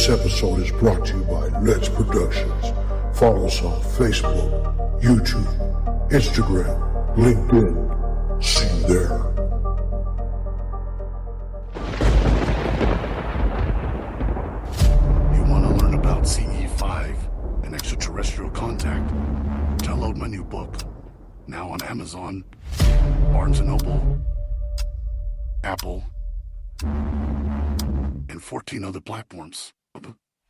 This episode is brought to you by Let's Productions. Follow us on Facebook, YouTube, Instagram, LinkedIn. See you there. You want to learn about CE5 and extraterrestrial contact? Download my new book, now on Amazon, Barnes & Noble, Apple, and 14 other platforms.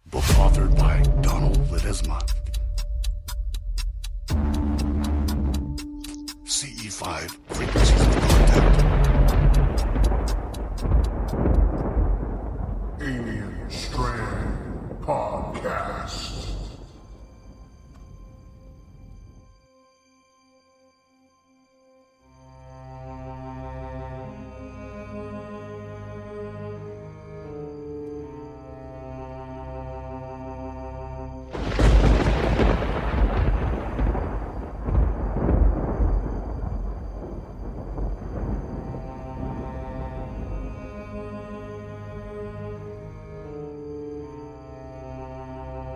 Book authored by Donald Ledesma. CE5, Frequencies of Contact. Alien Strand Podcast.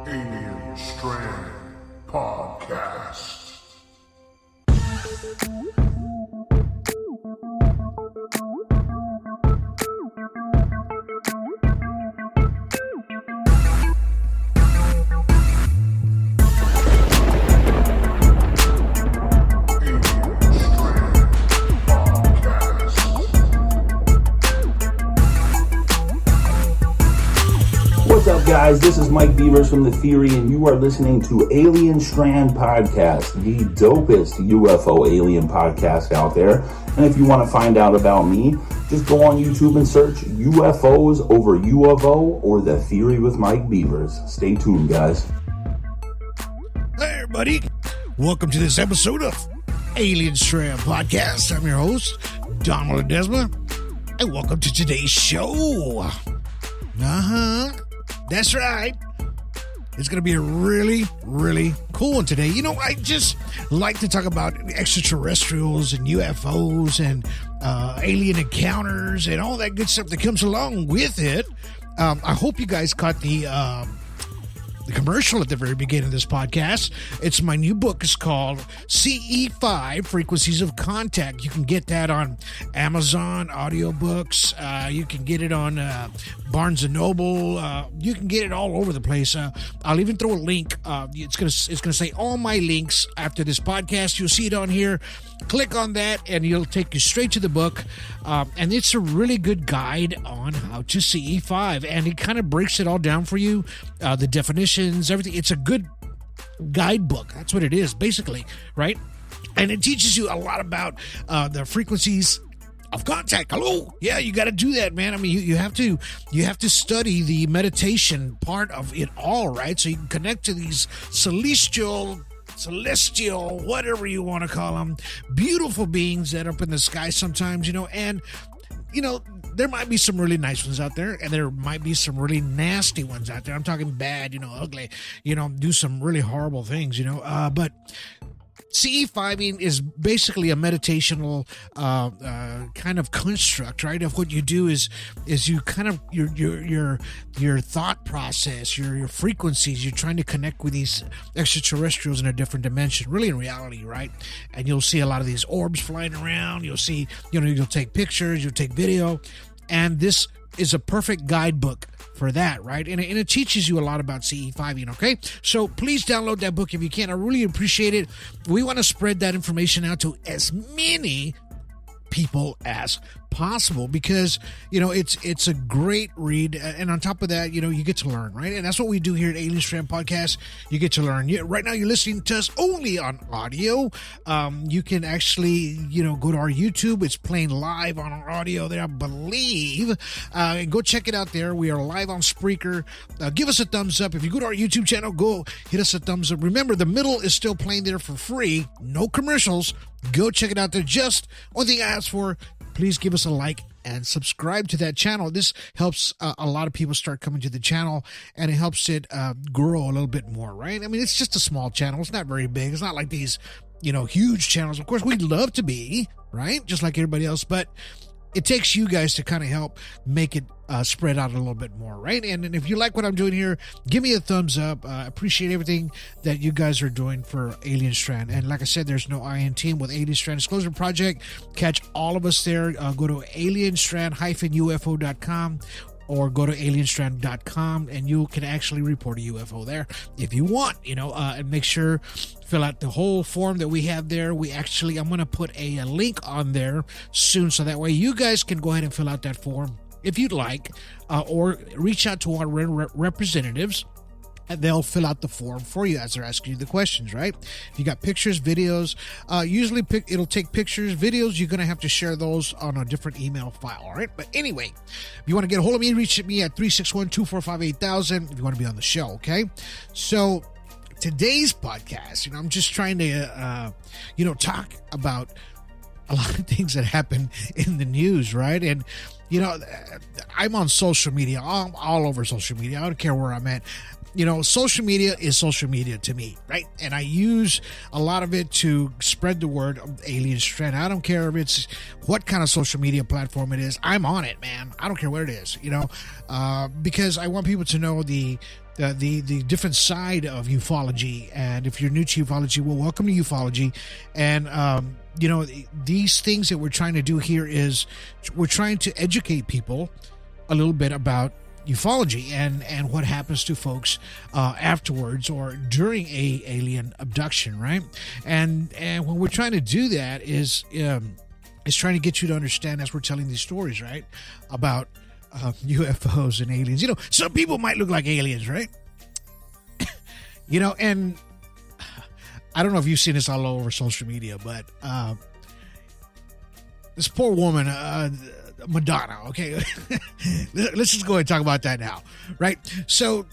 Alien Strand Podcast. What's up, guys? This is Mike Beavers from The Theory, and you are listening to Alien Strand Podcast, the dopest UFO alien podcast out there. And if you want to find out about me, just go on YouTube and search UFOs over UFO or The Theory with Mike Beavers. Stay tuned, guys. Hey, everybody. Welcome to this episode of Alien Strand Podcast. I'm your host, Donald Ledesma, and welcome to today's show. That's right. It's going to be a really, really cool one today. You know, I just like to talk about extraterrestrials and UFOs and alien encounters and all that good stuff that comes along with it. I hope you guys caught the commercial at the very beginning of this podcast. It's my new book. It's called CE5 Frequencies of Contact. You can get that on Amazon audiobooks. You can get it on Barnes & Noble. You can get it all over the place. I'll even throw a link. It's gonna say all my links after this podcast. You'll see it on here. Click on that and it'll take you straight to the book. And it's a really good guide on how to CE5. And it kind of breaks it all down for you. The definitions, everything. It's a good guidebook. That's what it is, basically, right? And it teaches you a lot about the frequencies of contact. Hello. Yeah, you got to do that, man. I mean, you have to study the meditation part of it all, right? So you can connect to these celestial, whatever you want to call them, beautiful beings that are up in the sky sometimes, and, there might be some really nice ones out there, and there might be some really nasty ones out there. I'm talking bad, ugly, do some really horrible things, but CE5 is basically a meditational kind of construct, right? Of what you do is you kind of your thought process, your frequencies. You're trying to connect with these extraterrestrials in a different dimension, really in reality, right? And you'll see a lot of these orbs flying around. You'll see, you'll take pictures, you'll take video, and this is a perfect guidebook for that, right? And it teaches you a lot about CE5, okay? So please download that book if you can. I really appreciate it. We want to spread that information out to as many people as possible because it's a great read, and on top of that you get to learn, right? And that's what we do here at Alien Strand Podcast. You get to learn. Right now you're listening to us only on audio. You can actually go to our YouTube. It's playing live on our audio there, I believe, and go check it out there. We are live on Spreaker. Give us a thumbs up if you go to our YouTube channel. Go hit us a thumbs up. Remember, the middle is still playing there for free, no commercials. Go check it out there. Just one thing I ask for, please give us a like and subscribe to that channel. This helps a lot of people start coming to the channel, and it helps it grow a little bit more, right? I mean, it's just a small channel. It's not very big. It's not like these, huge channels. Of course, we'd love to be, right? Just like everybody else. But it takes you guys to kind of help make it spread out a little bit more, right? And if you like what I'm doing here, give me a thumbs up. I appreciate everything that you guys are doing for Alien Strand. And like I said, there's no I in team with Alien Strand Disclosure Project. Catch all of us there. Go to alienstrand-ufo.com or go to alienstrand.com and you can actually report a UFO there if you want, and make sure fill out the whole form that we have there. I'm going to put a link on there soon so that way you guys can go ahead and fill out that form if you'd like, or reach out to our representatives and they'll fill out the form for you as they're asking you the questions, right? If you got pictures, videos, usually it'll take pictures, videos, you're going to have to share those on a different email file, all right? But anyway, if you want to get a hold of me, reach me at 361-245-8000 if you want to be on the show, okay? So today's podcast, I'm just trying to, talk about a lot of things that happen in the news, right? And, I'm on social media, all over social media. I don't care where I'm at. Social media is social media to me, right? And I use a lot of it to spread the word of Alien Strand. I don't care if it's what kind of social media platform it is. I'm on it, man. I don't care what it is, because I want people to know the different side of ufology. And if you're new to ufology, well, welcome to ufology. And, these things that we're trying to do here is we're trying to educate people a little bit about ufology and what happens to folks afterwards or during a alien abduction, right? And when we're trying to do that is trying to get you to understand as we're telling these stories, right, about UFOs and aliens. Some people might look like aliens, right? And I don't know if you've seen this all over social media, but this poor woman, Madonna, okay? Let's just go ahead and talk about that now, right? So,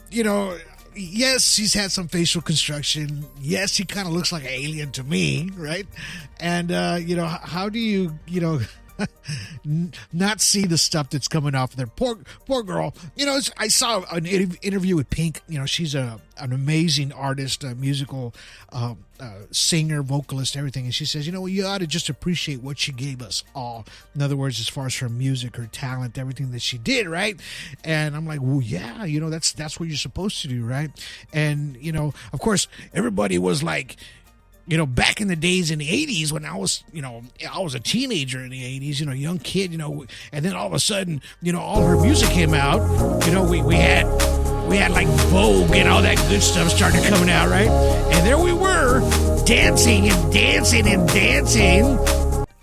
yes, she's had some facial construction. Yes, she kind of looks like an alien to me, right? And, how do you, not see the stuff that's coming off there? Poor girl. I saw an interview with Pink. She's an amazing artist, a musical singer, vocalist, everything. And she says, you ought to just appreciate what she gave us all. In other words, as far as her music, her talent, everything that she did, right? And I'm like, well, yeah, that's what you're supposed to do, right? And, of course, everybody was like, back in the days in the 80s when I was a teenager in the 80s, young kid, and then all of a sudden, all her music came out, we had like Vogue and all that good stuff started coming out, right? And there we were dancing and dancing and dancing,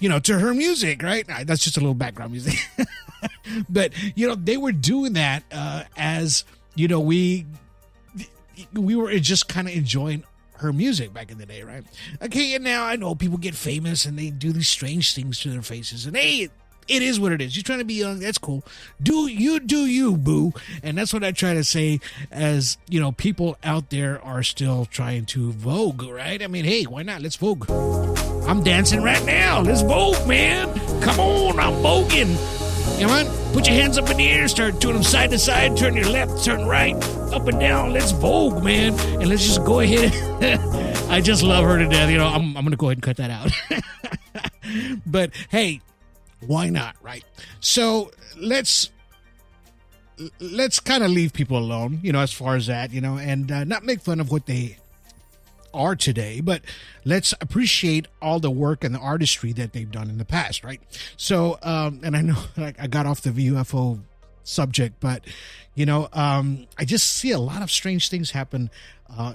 to her music, right? That's just a little background music. But, they were doing that as, we were just kind of enjoying her music back in the day, right? Okay, and now I know people get famous and they do these strange things to their faces, and hey, it is what it is. You're trying to be young, that's cool. Do you, boo. And that's what I try to say as, people out there are still trying to vogue, right? I mean, hey, why not? Let's vogue. I'm dancing right now. Let's vogue, man. Come on, I'm voguing. Come on, put your hands up in the air, start doing them side to side, turn your left, turn right, up and down. Let's vogue, man. And let's just go ahead. I just love her to death. I'm going to go ahead and cut that out. But hey, why not, right? So let's kind of leave people alone, as far as that, and not make fun of what they are today, but let's appreciate all the work and the artistry that they've done in the past, right? So, and I know I got off the UFO subject, but I just see a lot of strange things happen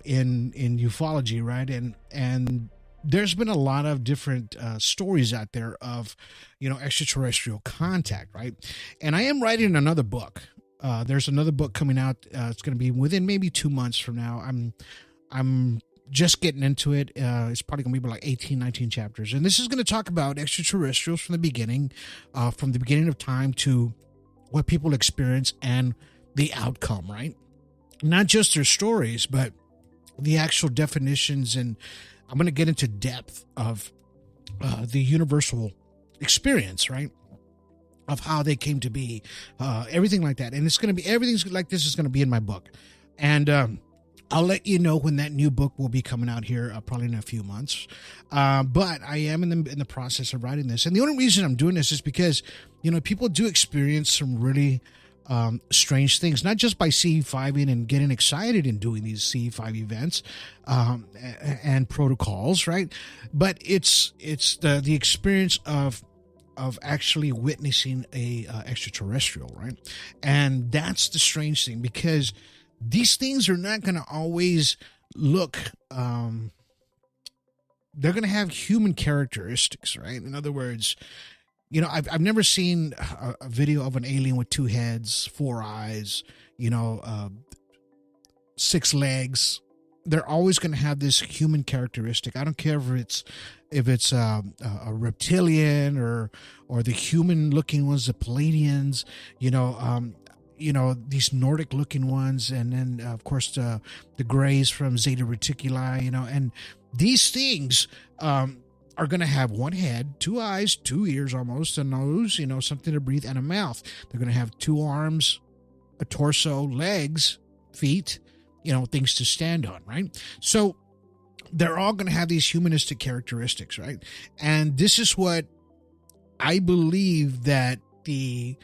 in ufology, right? And there's been a lot of different stories out there of extraterrestrial contact, right? And I am writing another book. There's another book coming out. It's going to be within maybe 2 months from now. I'm just getting into it. It's probably going to be like 18, 19 chapters. And this is going to talk about extraterrestrials from the beginning of time to what people experience and the outcome, right? Not just their stories, but the actual definitions. And I'm going to get into depth of the universal experience, right? Of how they came to be, everything like that. And it's going to be, everything's like this is going to be in my book. And I'll let you know when that new book will be coming out here, probably in a few months. But I am in the process of writing this. And the only reason I'm doing this is because, people do experience some really strange things, not just by CE5ing and getting excited and doing these CE5 events and protocols, right? But it's the experience of actually witnessing a extraterrestrial, right? And that's the strange thing, because these things are not going to always look, they're going to have human characteristics, right? In other words, I've never seen a video of an alien with 2 heads, 4 eyes, 6 legs. They're always going to have this human characteristic. I don't care if it's a reptilian or the human looking ones, the Palladians, these Nordic looking ones. And then of course the grays from Zeta Reticuli, and these things, are going to have 1 head, 2 eyes, 2 ears, almost a nose, something to breathe, and a mouth. They're going to have 2 arms, a torso, legs, feet, things to stand on, right? So they're all going to have these humanistic characteristics, right? And this is what I believe, that the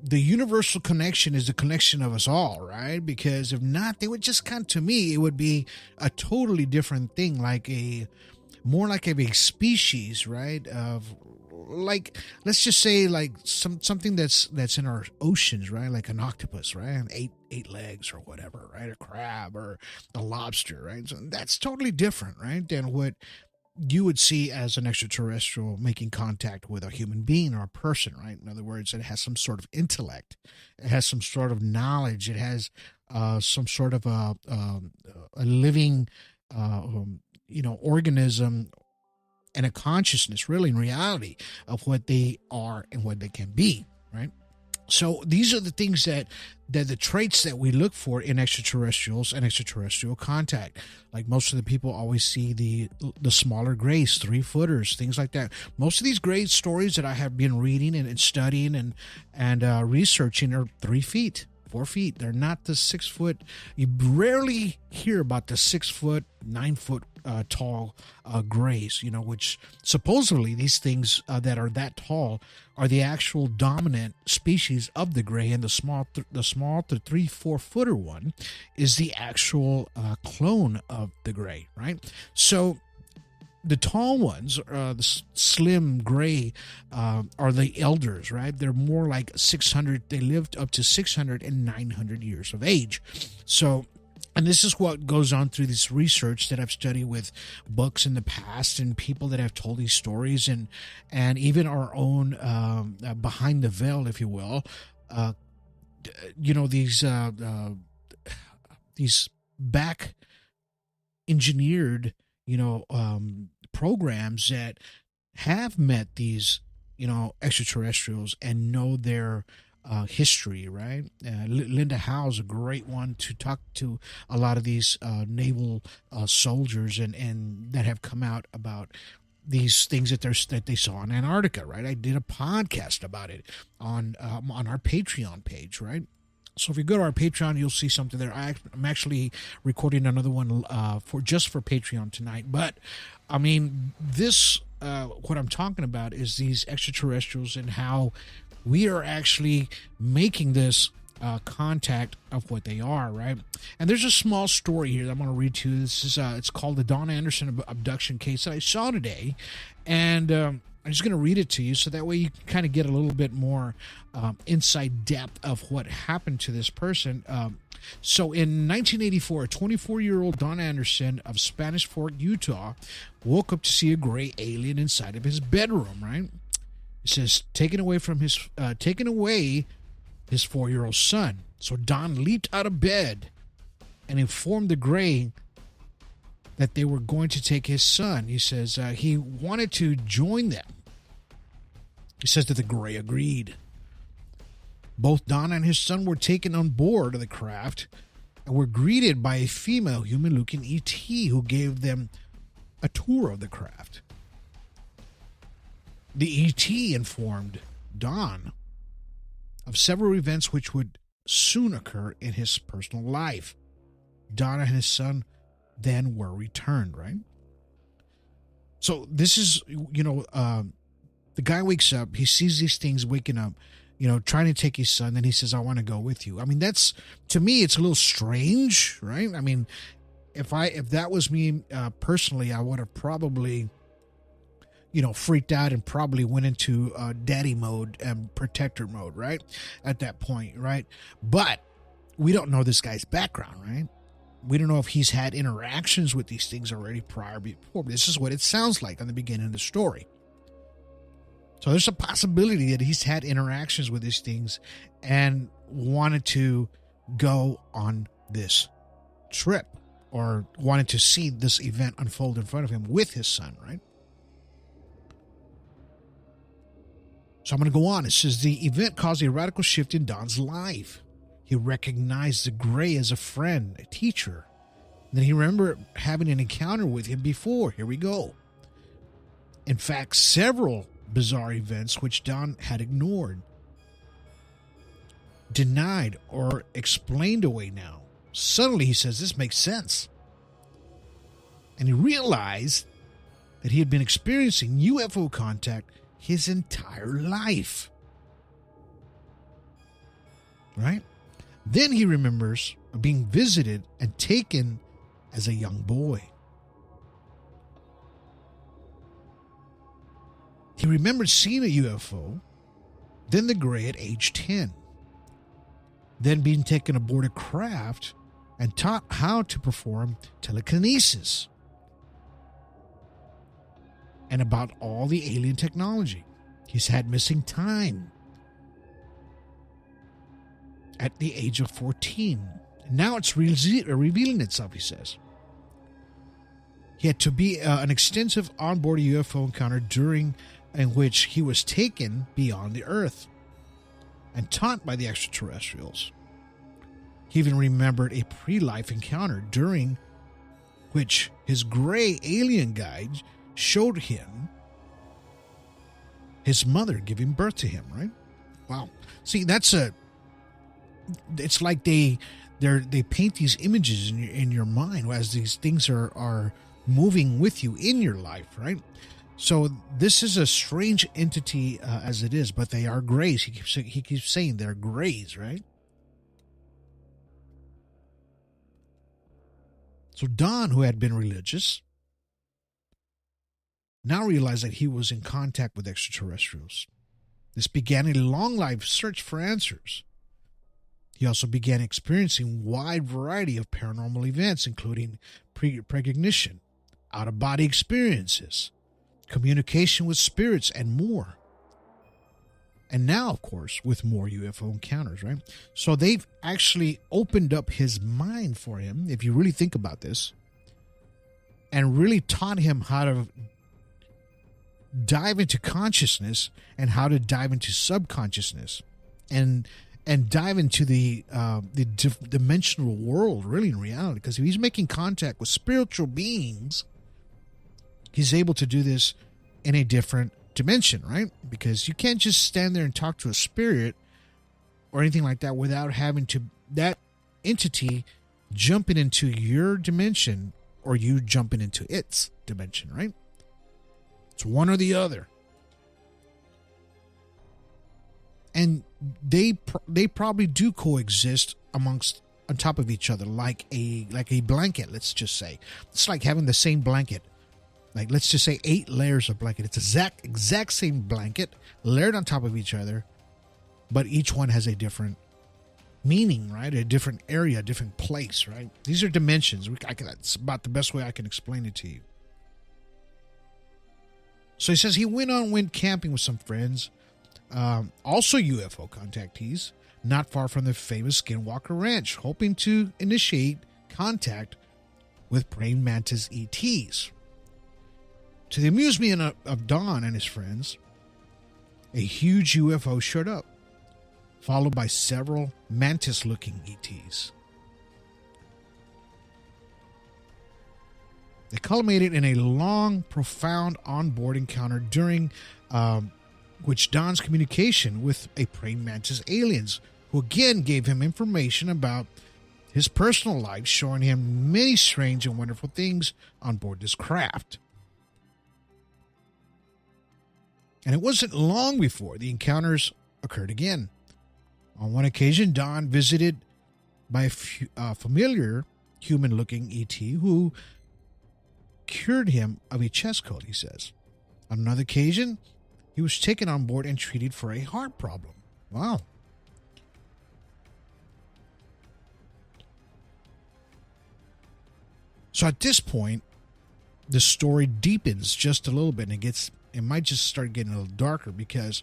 universal connection is the connection of us all, right? Because if not, they would just to me, it would be a totally different thing, more like a species, right? Of let's just say something that's in our oceans, right? Like an octopus, right? And eight legs or whatever, right? A crab or a lobster, right? So that's totally different, right? Than what you would see as an extraterrestrial making contact with a human being or a person, right? In other words, it has some sort of intellect. It has some sort of knowledge. It has some sort of a living organism and a consciousness, really, in reality, of what they are and what they can be, right? So these are the things that the traits that we look for in extraterrestrials and extraterrestrial contact. Like most of the people always see the smaller grays, 3-footers, things like that. Most of these gray stories that I have been reading and studying and researching are 3 feet. 4 feet. They're not the 6 foot. You rarely hear about the 6 foot, 9 foot tall grays, which supposedly these things that are that tall are the actual dominant species of the gray, and the small to 3-4 footer one is the actual clone of the gray, right? So the tall ones, the slim gray, are the elders, right? They're more like 600. They lived up to 600 and 900 years of age. So, and this is what goes on through this research that I've studied with books in the past and people that have told these stories, and even our own behind the veil, if you will. These back engineered, programs that have met these, extraterrestrials and know their history, right? Linda Howe is a great one to talk to a lot of these naval soldiers and that have come out about these things that they saw in Antarctica, right? I did a podcast about it on our Patreon page, right? So if you go to our Patreon, you'll see something there. I'm actually recording another one for Patreon tonight. But I mean, this what I'm talking about is these extraterrestrials and how we are actually making this contact of what they are, right? And there's a small story here that I'm going to read to you. This is it's called the Don Anderson abduction case that I saw today, and I'm just going to read it to you so that way you can kind of get a little bit more inside depth of what happened to this person. So in 1984, a 24-year-old Don Anderson of Spanish Fork, Utah, woke up to see a gray alien inside of his bedroom, right? It says, taken away his 4-year-old son. So Don leaped out of bed and informed the gray that they were going to take his son. He says he wanted to join them. He says that the gray agreed. Both Don and his son were taken on board of the craft and were greeted by a female human-looking ET who gave them a tour of the craft. The ET informed Don of several events which would soon occur in his personal life. Don and his son then were returned, right? So this is, the guy wakes up, he sees these things waking up, trying to take his son, then he says, I want to go with you. I mean, that's, to me, it's a little strange, right? I mean, if that was me personally, I would have probably, freaked out and probably went into daddy mode and protector mode, right? At that point, right? But we don't know this guy's background, right? We don't know if he's had interactions with these things already before. This is what it sounds like on the beginning of the story. So there's a possibility that he's had interactions with these things and wanted to go on this trip or wanted to see this event unfold in front of him with his son, right? So I'm going to go on. It says the event caused a radical shift in Don's life. He recognized the Gray as a friend, a teacher. And then he remembered having an encounter with him before. Here we go. In fact, several bizarre events which Don had ignored, denied, or explained away now. Suddenly he says, this makes sense. And he realized that he had been experiencing UFO contact his entire life. Right? Then he remembers being visited and taken as a young boy. He remembered seeing a UFO, then the Gray at age 10, then being taken aboard a craft and taught how to perform telekinesis, and about all the alien technology. He's had missing time at the age of 14. Now it's revealing itself, he says. He had to be an extensive onboard UFO encounter in which he was taken beyond the Earth and taught by the extraterrestrials. He even remembered a pre-life encounter during which his Gray alien guide showed him his mother giving birth to him, right? Wow. See, it's like they paint these images in your mind as these things are moving with you in your life, right? So this is a strange entity as it is, but they are Grays. He keeps saying they're Grays, right? So Don, who had been religious, now realized that he was in contact with extraterrestrials. This began a long life search for answers. He also began experiencing a wide variety of paranormal events, including precognition, out-of-body experiences, communication with spirits, and more. And now, of course, with more UFO encounters, right? So they've actually opened up his mind for him, if you really think about this, and really taught him how to dive into consciousness and how to dive into subconsciousness and dive into the dimensional world, really, in reality. Because if he's making contact with spiritual beings, he's able to do this in a different dimension, right? Because you can't just stand there and talk to a spirit or anything like that without having that entity jumping into your dimension or you jumping into its dimension, right? It's one or the other. And they probably do coexist on top of each other like a blanket, let's just say. It's like having the same blanket. Like, let's just say 8 layers of blanket. It's exact same blanket layered on top of each other, but each one has a different meaning, right? A different area, a different place, right? These are dimensions. That's about the best way I can explain it to you. So he says he went camping with some friends, also UFO contactees, not far from the famous Skinwalker Ranch, hoping to initiate contact with praying mantis ETs. To the amusement of Don and his friends, a huge UFO showed up, followed by several mantis-looking ETs. They culminated in a long, profound onboard encounter during which Don's communication with a praying mantis aliens, who again gave him information about his personal life, showing him many strange and wonderful things on board this craft. And it wasn't long before the encounters occurred again. On one occasion, Don visited by a familiar human-looking ET who cured him of a chest cold, he says. On another occasion, he was taken on board and treated for a heart problem. Wow. So at this point, the story deepens just a little bit, and it might just start getting a little darker, because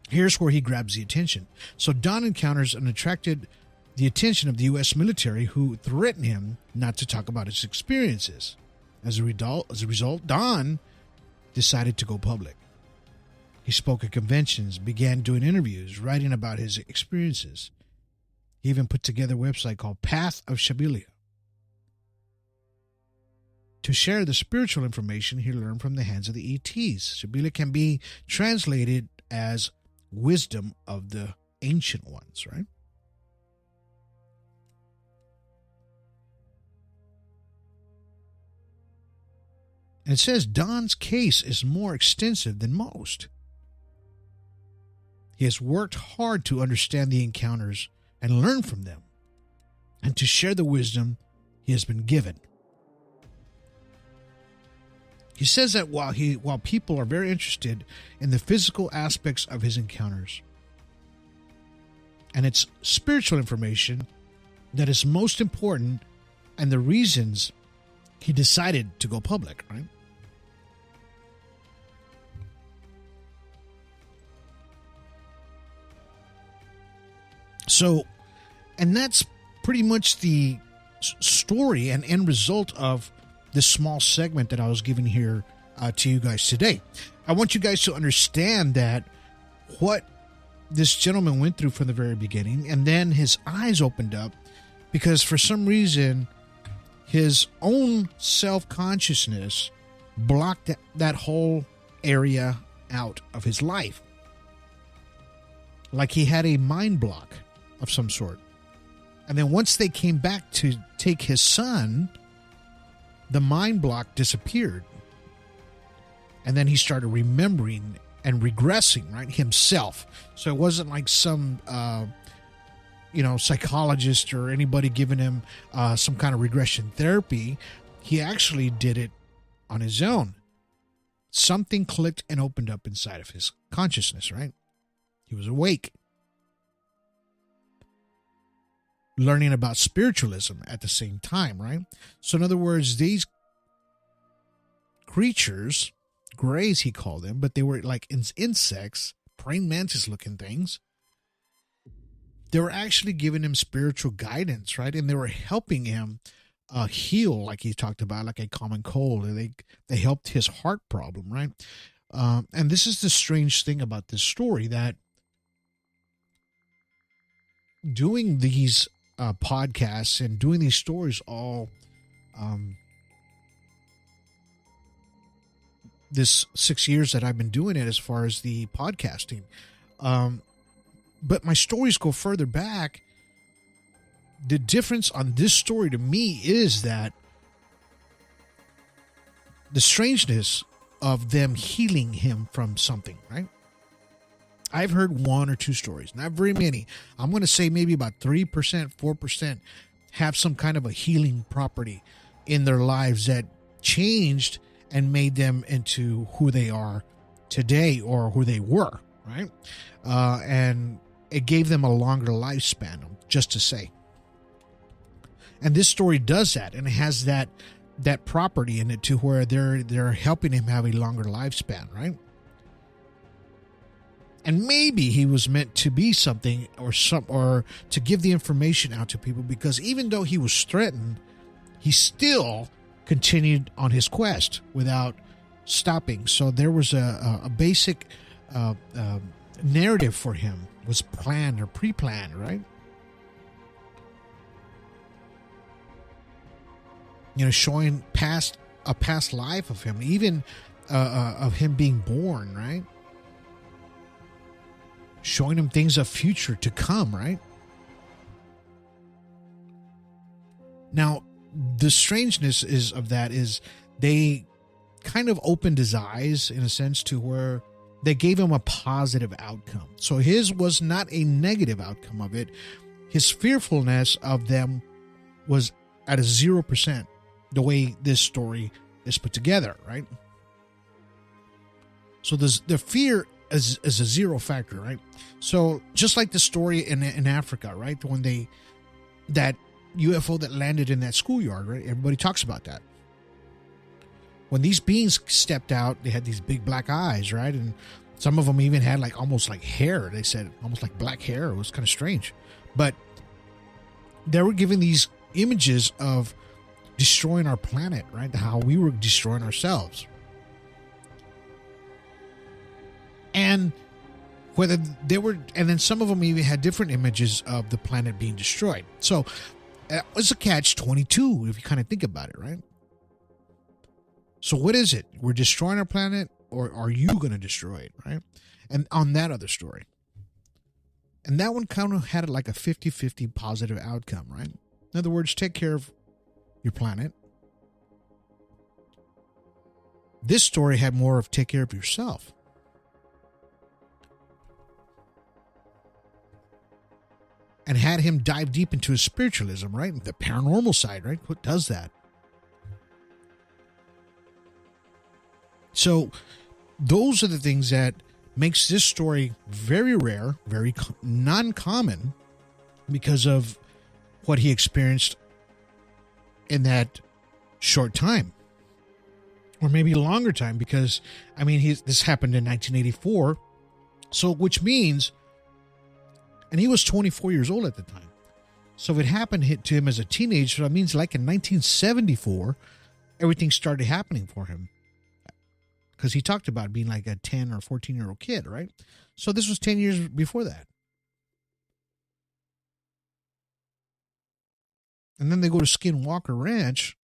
here's where he grabs the attention. So Don encounters and attracted the attention of the U.S. military, who threatened him not to talk about his experiences. As a result, Don decided to go public. He spoke at conventions, began doing interviews, writing about his experiences. He even put together a website called Path of Shabilia to share the spiritual information he learned from the hands of the ETs. Shabilia can be translated as wisdom of the ancient ones, right? And it says Don's case is more extensive than most. He has worked hard to understand the encounters and learn from them, and to share the wisdom he has been given. He says that while people are very interested in the physical aspects of his encounters, and it's spiritual information that is most important, and the reasons he decided to go public, right? So, and that's pretty much the story and end result of this small segment that I was giving here to you guys today. I want you guys to understand that what this gentleman went through from the very beginning, and then his eyes opened up because for some reason his own self-consciousness blocked that whole area out of his life. Like he had a mind block of some sort. And then once they came back to take his son, the mind block disappeared. And then he started remembering and regressing, right, himself. So it wasn't like some, psychologist or anybody giving him some kind of regression therapy. He actually did it on his own. Something clicked and opened up inside of his consciousness, right? He was awake. Learning about spiritualism at the same time, right? So in other words, these creatures, grays he called them, but they were like insects, praying mantis looking things. They were actually giving him spiritual guidance, right? And they were helping him heal, like he talked about, like a common cold. And they helped his heart problem, right? And this is the strange thing about this story, that doing these podcasts and doing these stories all this 6 years that I've been doing it as far as the podcasting. But my stories go further back. The difference on this story to me is that the strangeness of them healing him from something, right? I've heard one or two stories, not very many. I'm going to say maybe about 3%, 4% have some kind of a healing property in their lives that changed and made them into who they are today or who they were, right? And it gave them a longer lifespan, just to say. And this story does that, and it has that property in it to where they're helping him have a longer lifespan, right? And maybe he was meant to be something or to give the information out to people, because even though he was threatened, he still continued on his quest without stopping. So there was a basic narrative for him was planned or pre-planned, right? Showing a past life of him, even of him being born, right? Showing him things of future to come, right? Now, the strangeness is they kind of opened his eyes in a sense to where they gave him a positive outcome. So his was not a negative outcome of it. His fearfulness of them was at a 0%, the way this story is put together, right? So the fear is a zero factor, right? So just like the story in Africa, right? When that UFO that landed in that schoolyard, right? Everybody talks about that. When these beings stepped out, they had these big black eyes, right? And some of them even had almost like hair. They said almost like black hair. It was kind of strange. But they were giving these images of destroying our planet, right? How we were destroying ourselves. And whether they were, and then some of them even had different images of the planet being destroyed. So it's a catch-22 if you kind of think about it, right? So what is it? We're destroying our planet, or are you going to destroy it, right? And on that other story. And that one kind of had like a 50-50 positive outcome, right? In other words, take care of your planet. This story had more of take care of yourself. And had him dive deep into his spiritualism, right? The paranormal side, right? What does that? So those are the things that makes this story very rare, very non-common, because of what he experienced in that short time, or maybe a longer time, because I mean, this happened in 1984. So, which means, and he was 24 years old at the time. So if it happened to him as a teenager, that means like in 1974, everything started happening for him. Because he talked about being like a 10 or 14-year-old kid, right? So this was 10 years before that. And then they go to Skinwalker Ranch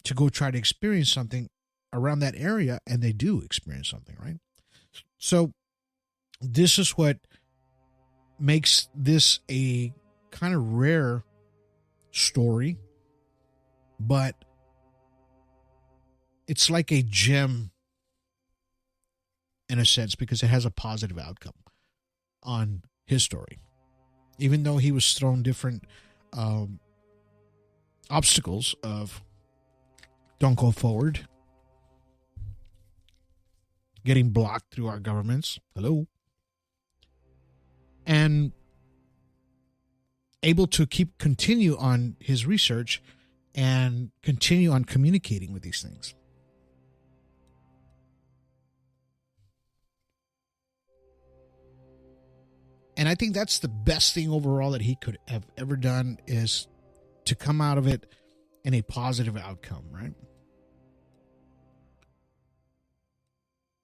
to go try to experience something around that area, and they do experience something, right? So this is what makes this a kind of rare story, but it's like a gem in a sense, because it has a positive outcome on his story. Even though he was thrown different obstacles of don't go forward, getting blocked through our governments, and able to continue on his research and continue on communicating with these things. And I think that's the best thing overall that he could have ever done, is to come out of it in a positive outcome, right?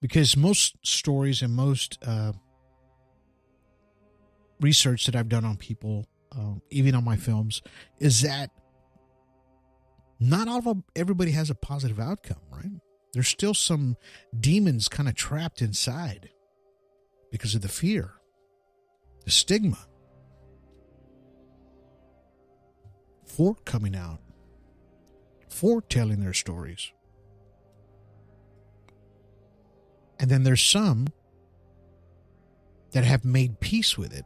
Because most stories and most research that I've done on people, even on my films, is that not everybody has a positive outcome, right? There's still some demons kind of trapped inside because of the fear, the stigma, for coming out, for telling their stories. And then there's some that have made peace with it,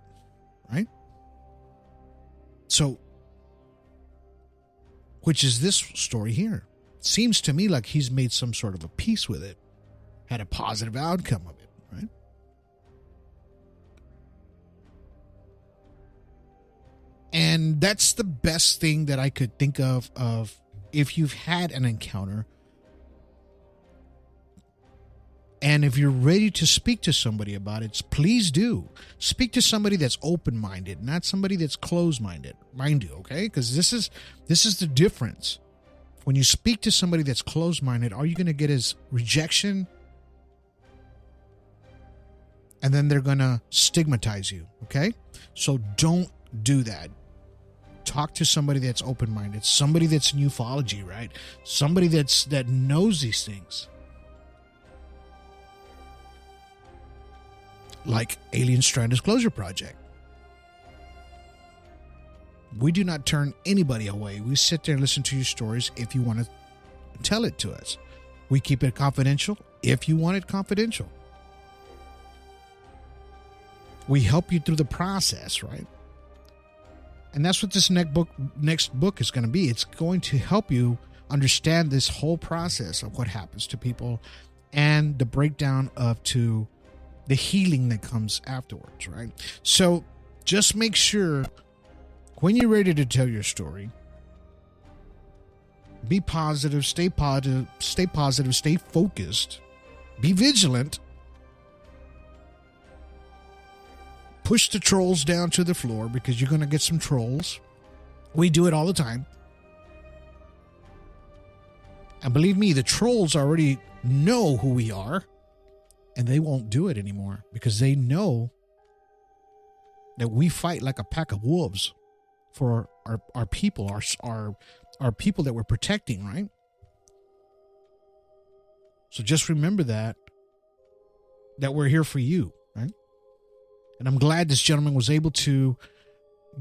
right? So, which is this story here. Seems to me like he's made some sort of a peace with it, had a positive outcome of it, right? And that's the best thing that I could think of if you've had an encounter, and if you're ready to speak to somebody about it, please do. Speak to somebody that's open-minded, not somebody that's closed-minded. Mind you, okay? Because this is the difference. When you speak to somebody that's closed-minded, all you're going to get is rejection, and then they're going to stigmatize you, okay? So don't do that. Talk to somebody that's open-minded, somebody that's in ufology, right? Somebody that knows these things. Like Alien Strand Disclosure Project. We do not turn anybody away. We sit there and listen to your stories if you want to tell it to us. We keep it confidential if you want it confidential. We help you through the process, right? And that's what this next book is going to be. It's going to help you understand this whole process of what happens to people and the breakdown to the healing that comes afterwards, right? So just make sure when you're ready to tell your story, be positive, stay focused, be vigilant, push the trolls down to the floor because you're going to get some trolls. We do it all the time. And believe me, the trolls already know who we are, and they won't do it anymore because they know that we fight like a pack of wolves for our people, our people that we're protecting, right? So just remember that we're here for you, right? And I'm glad this gentleman was able to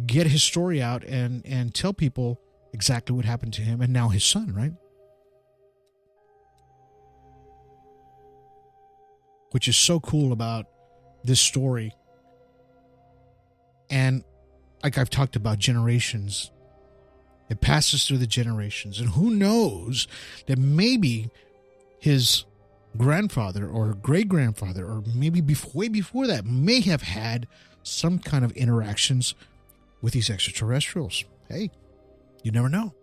get his story out and tell people exactly what happened to him and now his son, right? Which is so cool about this story. And like I've talked about, generations. It passes through the generations. And who knows that maybe his grandfather or great-grandfather or maybe way before that may have had some kind of interactions with these extraterrestrials. Hey, you never know.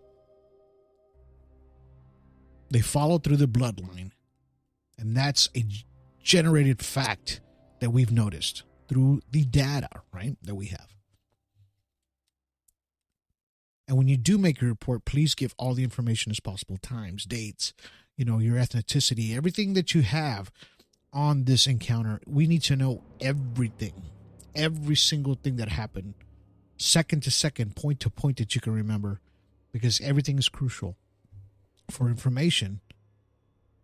They follow through the bloodline. And that's a generated fact that we've noticed through the data, right, that we have. And when you do make your report, please give all the information as possible, times, dates, your ethnicity, everything that you have on this encounter. We need to know everything, every single thing that happened, second to second, point to point that you can remember, because everything is crucial for information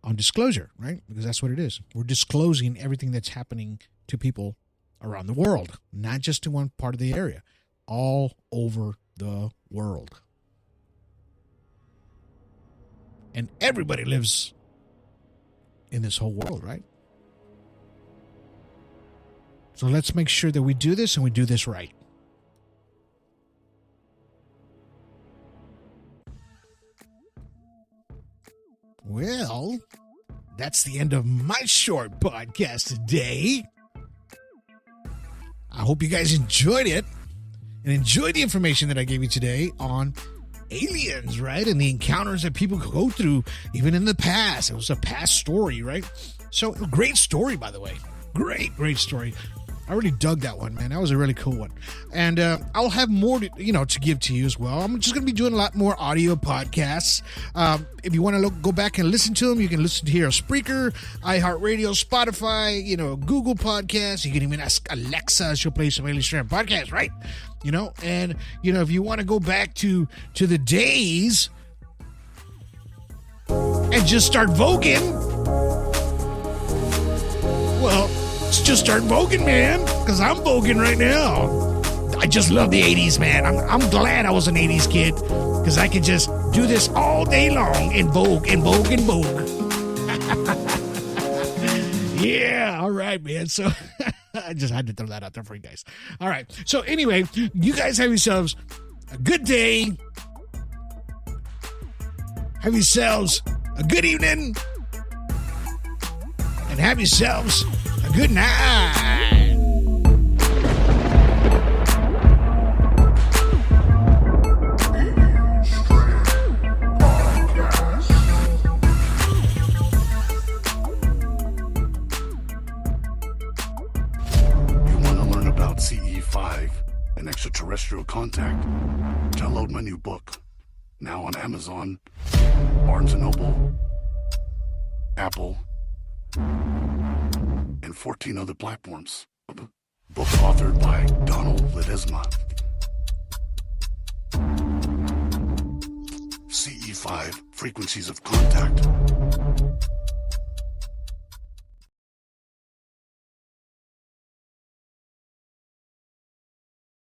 on disclosure, right? Because that's what it is. We're disclosing everything that's happening to people around the world, not just in one part of the area, all over the world. And everybody lives in this whole world, right? So let's make sure that we do this and we do this right. Well, that's the end of my short podcast today. I hope you guys enjoyed it and enjoyed the information that I gave you today on aliens, right? And the encounters that people go through, even in the past. It was a past story, right? So, great story, by the way. Great story. I really dug that one, man. That was a really cool one. And I'll have more to give to you as well. I'm just going to be doing a lot more audio podcasts. If you want to go back and listen to them, you can listen to here on Spreaker, iHeartRadio, Spotify, Google Podcasts. You can even ask Alexa, she'll play some Alien Strand podcasts, right? And if you want to go back to the days and just start voguing, well, let's just start voguing, man, because I'm voguing right now. I just love the 80s, man. I'm glad I was an 80s kid, because I could just do this all day long and vogue and vogue and vogue. Yeah, all right, man. So I just had to throw that out there for you guys. All right. So anyway, you guys have yourselves a good day. Have yourselves a good evening. And have yourselves a good night. CE5 and extraterrestrial contact. Download my new book, now on Amazon, Barnes & Noble, Apple, and 14 other platforms. Book authored by Donald Ledesma. CE5, Frequencies of Contact.